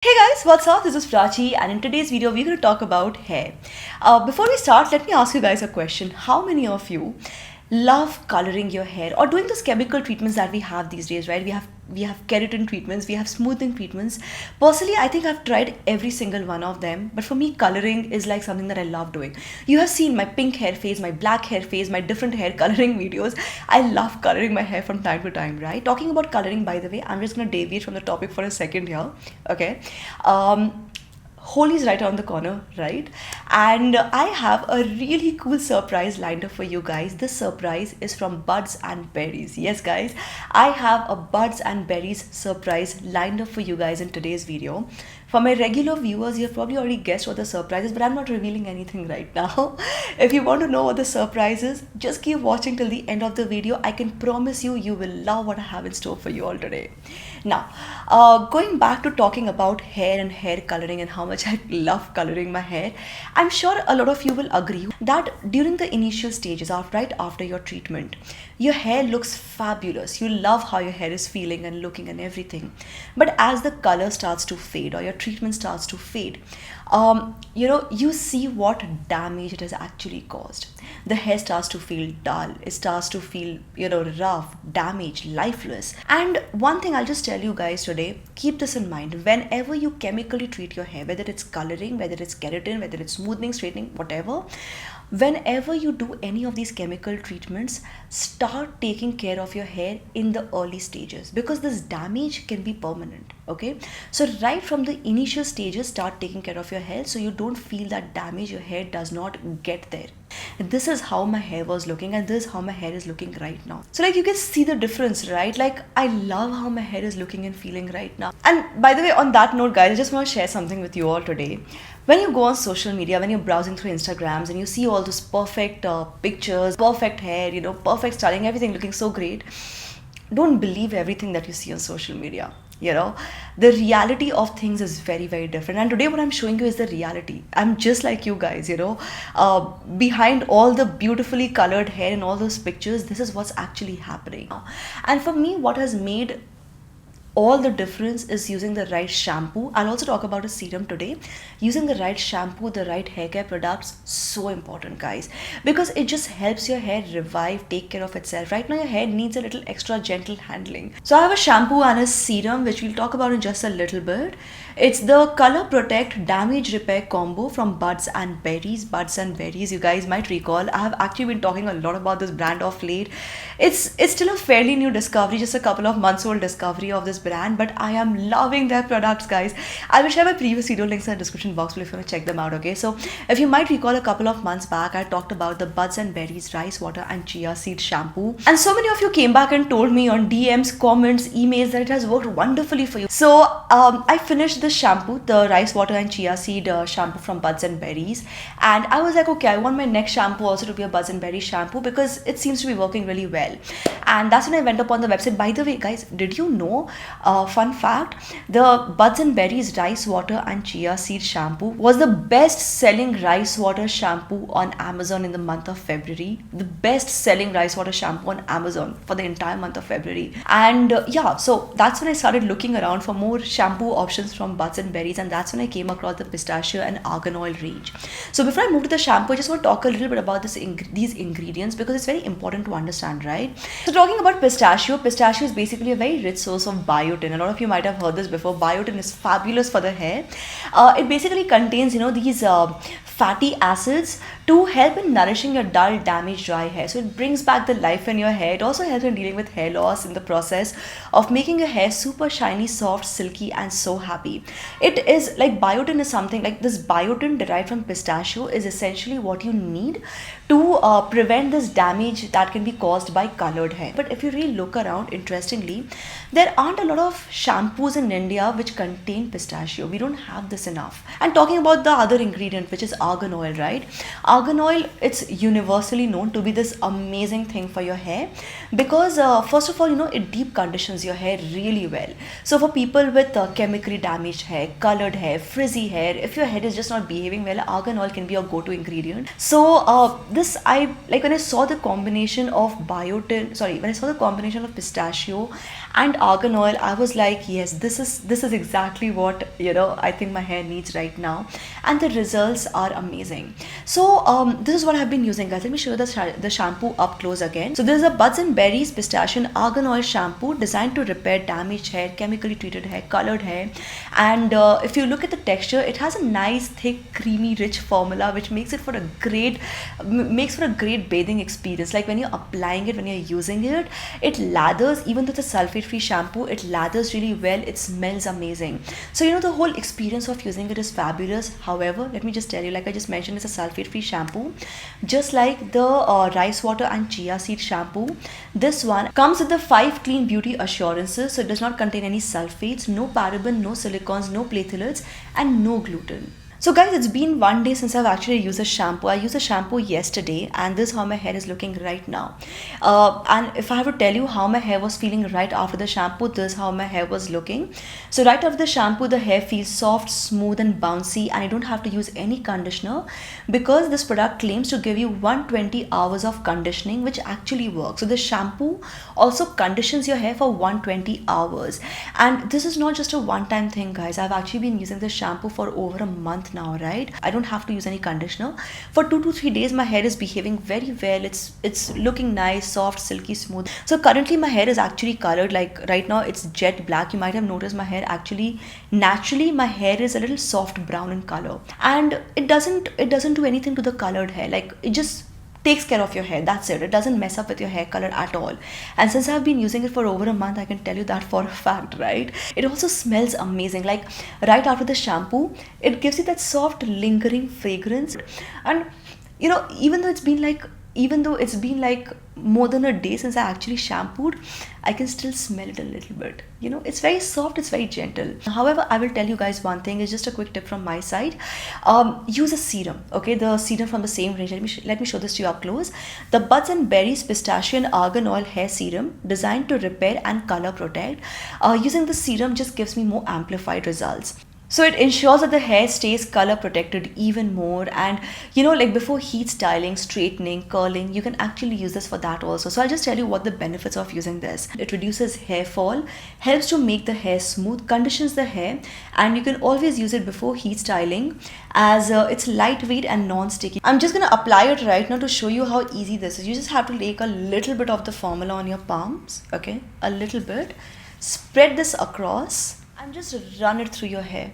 Hey guys, what's up? This is Prachi, and in today's video, we're going to talk about hair. Before we start, let me ask you guys a question. How many of you love coloring your hair or doing those chemical treatments that we have these days, right? We have keratin treatments, we have smoothing treatments. Personally, I think I've tried every single one of them, but for me, coloring is like something that I love doing. You have seen my pink hair phase, my black hair phase, my different hair coloring videos. I love coloring my hair from time to time, right? Talking about coloring, by the way, I'm just gonna deviate from the topic for a second here. Okay. Holi is right around the corner, right? And I have a really cool surprise lined up for you guys. This surprise is from Buds and Berries. Yes, guys, I have a Buds and Berries surprise lined up for you guys in today's video. For my regular viewers, you've probably already guessed what the surprise is, but I'm not revealing anything right now. If you want to know what the surprise is, just keep watching till the end of the video. I can promise you, you will love what I have in store for you all today. Now, going back to talking about hair and hair coloring and how much I love coloring my hair, I'm sure a lot of you will agree that during the initial stages, right after your treatment, your hair looks fabulous. You love how your hair is feeling and looking and everything. But as the color starts to fade or your treatment starts to fade, you see what damage it has actually caused. The hair starts to feel dull. It starts to feel, rough, damaged, lifeless. And one thing I'll just tell you guys today, keep this in mind. Whenever you chemically treat your hair, whether it's coloring, whether it's keratin, whether it's smoothing, straightening, whatever, whenever you do any of these chemical treatments, start taking care of your hair in the early stages because this damage can be permanent. Okay, so right from the initial stages, start taking care of your hair so you don't feel that damage. Your hair does not get there. This is how my hair was looking, and this is how my hair is looking right now. So like you can see the difference, right? Like I love how my hair is looking and feeling right now. And by the way, on that note, guys, I just want to share something with you all today. When you go on social media, when you're browsing through Instagrams and you see all those perfect pictures, perfect hair, perfect styling, everything looking so great, don't believe everything that you see on social media. The reality of things is very, very different. And today what I'm showing you is the reality. I'm just like you guys, behind all the beautifully colored hair and all those pictures, this is what's actually happening. And for me, what has made all the difference is using the right shampoo. I'll also talk about a serum today. Using the right shampoo, the right hair care products, so important, guys, because it just helps your hair revive, take care of itself. Right now your hair needs a little extra gentle handling. So I have a shampoo and a serum which we'll talk about in just a little bit. It's the Color Protect Damage Repair combo from Buds and Berries. Buds and Berries, you guys might recall, I have actually been talking a lot about this brand of late. It's still a fairly new discovery, just a couple of months old discovery of this brand, but I am loving their products, guys. I will share my previous video links in the description box below if you want to check them out. Okay, so if you might recall, a couple of months back I talked about the Buds and Berries rice water and chia seed shampoo, and so many of you came back and told me on DMs, comments, emails that it has worked wonderfully for you. So I finished the shampoo, the rice water and chia seed shampoo from Buds and Berries, and I was like, okay, I want my next shampoo also to be a Buds and Berries shampoo because it seems to be working really well. And that's when I went up on the website. By the way, guys, did you know, fun fact, the Buds and Berries rice water and chia seed shampoo was the best selling rice water shampoo on Amazon in the month of February. The best selling rice water shampoo on Amazon for the entire month of February. And yeah, so that's when I started looking around for more shampoo options from Buds and Berries, and that's when I came across the Pistachio and Argan oil range. So before I move to the shampoo, I just want to talk a little bit about these ingredients because it's very important to understand, right? So talking about pistachio is basically a very rich source of biotin. A lot of you might have heard this before. Biotin is fabulous for the hair. It basically contains, these fatty acids to help in nourishing your dull, damaged, dry hair. So it brings back the life in your hair. It also helps in dealing with hair loss in the process of making your hair super shiny, soft, silky, and so happy. It is like biotin is something like this. Biotin derived from pistachio is essentially what you need to prevent this damage that can be caused by colored hair. But if you really look around, interestingly, there aren't a lot of shampoos in India which contain pistachio. We don't have this enough. And talking about the other ingredient, which is argan oil, right? Argan oil, it's universally known to be this amazing thing for your hair because first of all, it deep conditions your hair really well. So for people with chemically damaged hair, colored hair, frizzy hair, if your hair is just not behaving well, argan oil can be your go-to ingredient. So this I like when I saw the combination of pistachio and argan oil, I was like, yes, this is exactly what I think my hair needs right now, and the results are amazing. So this is what I've been using, guys. Let me show you the shampoo up close again. So this is a buds and berries pistachio and argan oil shampoo designed to repair damaged hair, chemically treated hair, colored hair, and if you look at the texture, it has a nice thick creamy rich formula which makes for a great bathing experience. Like when you're applying it, when you're using it, it lathers. Even though it's a sulfate free shampoo, it lathers really well. It smells amazing. So the whole experience of using it is fabulous. However, let me just tell you, like I just mentioned, it's a sulfate free shampoo. Just like the rice water and chia seed shampoo, this one comes with the 5 clean beauty assurances. So it does not contain any sulfates, no paraben, no silicones, no platelets, and no gluten. So guys, it's been 1 day since I've actually used a shampoo. I used a shampoo yesterday, and this is how my hair is looking right now. And if I have to tell you how my hair was feeling right after the shampoo, this is how my hair was looking. So right after the shampoo, the hair feels soft, smooth and bouncy, and you don't have to use any conditioner because this product claims to give you 120 hours of conditioning, which actually works. So the shampoo also conditions your hair for 120 hours. And this is not just a one-time thing, guys. I've actually been using this shampoo for over a month now, right? I don't have to use any conditioner. For 2 to 3 days, my hair is behaving very well. It's looking nice, soft, silky, smooth. So currently my hair is actually colored. Like right now it's jet black. You might have noticed my hair actually, naturally my hair is a little soft brown in color, and it doesn't do anything to the colored hair. Like it just takes care of your hair. That's it. It doesn't mess up with your hair color at all. And since I've been using it for over a month, I can tell you that for a fact, right? It also smells amazing. Like right after the shampoo, it gives you that soft lingering fragrance. And even though it's been like more than a day since I actually shampooed, I can still smell it a little bit. It's very soft, it's very gentle. However, I will tell you guys one thing. It's just a quick tip from my side. Use a serum, okay? The serum from the same range. Let me show this to you up close. The Buds and Berries Pistachio and Argan Oil Hair Serum, designed to repair and color protect. Using the serum just gives me more amplified results. So it ensures that the hair stays color protected even more, and like before heat styling, straightening, curling, you can actually use this for that also. So I'll just tell you what the benefits of using this. It reduces hair fall, helps to make the hair smooth, conditions the hair, and you can always use it before heat styling as it's lightweight and non-sticky. I'm just going to apply it right now to show you how easy this is. You just have to take a little bit of the formula on your palms, okay? A little bit. Spread this across and just run it through your hair.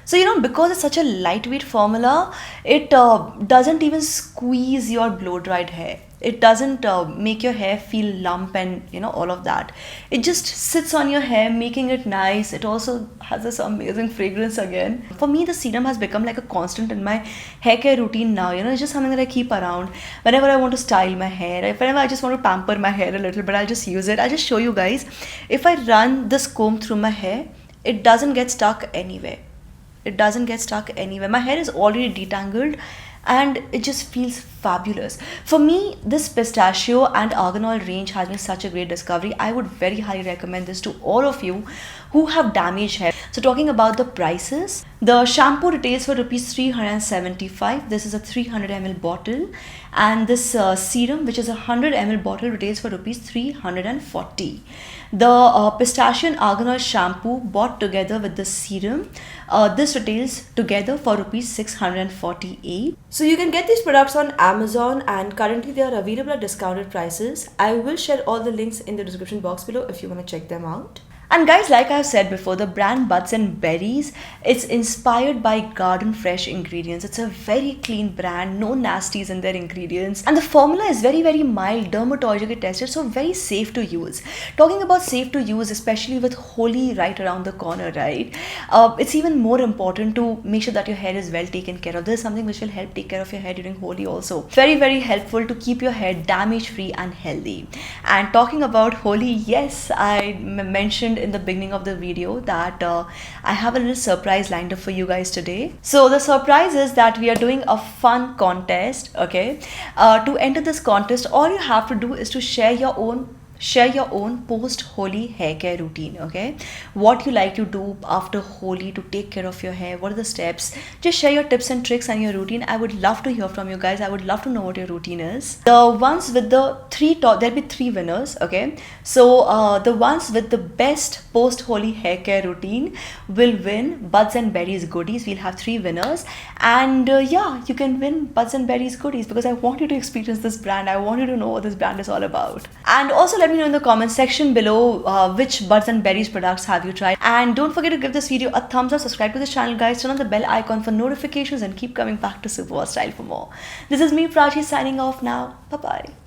So because it's such a lightweight formula, it doesn't even squeeze your blow dried hair. It doesn't make your hair feel lump and all of that. It just sits on your hair, making it nice. It also has this amazing fragrance again. For me, the serum has become like a constant in my hair care routine now. It's just something that I keep around whenever I want to style my hair. Whenever I just want to pamper my hair a little bit, I'll just use it. I'll just show you guys. If I run this comb through my hair, it doesn't get stuck anywhere. It doesn't get stuck anywhere. My hair is already detangled and it just feels fabulous. For me, this pistachio and argan oil range has been such a great discovery. I would very highly recommend this to all of you who have damaged hair. So talking about the prices, the shampoo retails for rupees 375. This is a 300 ml bottle, and this serum, which is a 100 ml bottle, retails for rupees 340. The pistachio and argan oil shampoo bought together with the serum, this retails together for rupees 648. So you can get these products on Amazon, and currently they are available at discounted prices. I will share all the links in the description box below if you want to check them out. And guys, like I've said before, the brand Buds and Berries, it's inspired by garden fresh ingredients. It's a very clean brand, no nasties in their ingredients. And the formula is very, very mild, dermatologically tested, so very safe to use. Talking about safe to use, especially with Holi right around the corner, right? It's even more important to make sure that your hair is well taken care of. This is something which will help take care of your hair during Holi also. Very, very helpful to keep your hair damage free and healthy. And talking about Holi, yes, I mentioned in the beginning of the video that I have a little surprise lined up for you guys today. So the surprise is that we are doing a fun contest, okay? To enter this contest, all you have to do is to share your own post Holi hair care routine, okay? What you like to do after Holi to take care of your hair, what are the steps? Just share your tips and tricks and your routine. I would love to hear from you guys. I would love to know what your routine is. The ones with the there'll be three winners, okay? So the ones with the best post Holi hair care routine will win Buds and Berries goodies. We'll have three winners, and yeah, you can win Buds and Berries goodies because I want you to experience this brand. I want you to know what this brand is all about. And also let me know in the comment section below which Buds and Berries products have you tried. And don't forget to give this video a thumbs up, subscribe to this channel guys, turn on the bell icon for notifications, and keep coming back to Super Style for more. This is me, Prachi, signing off now. Bye bye.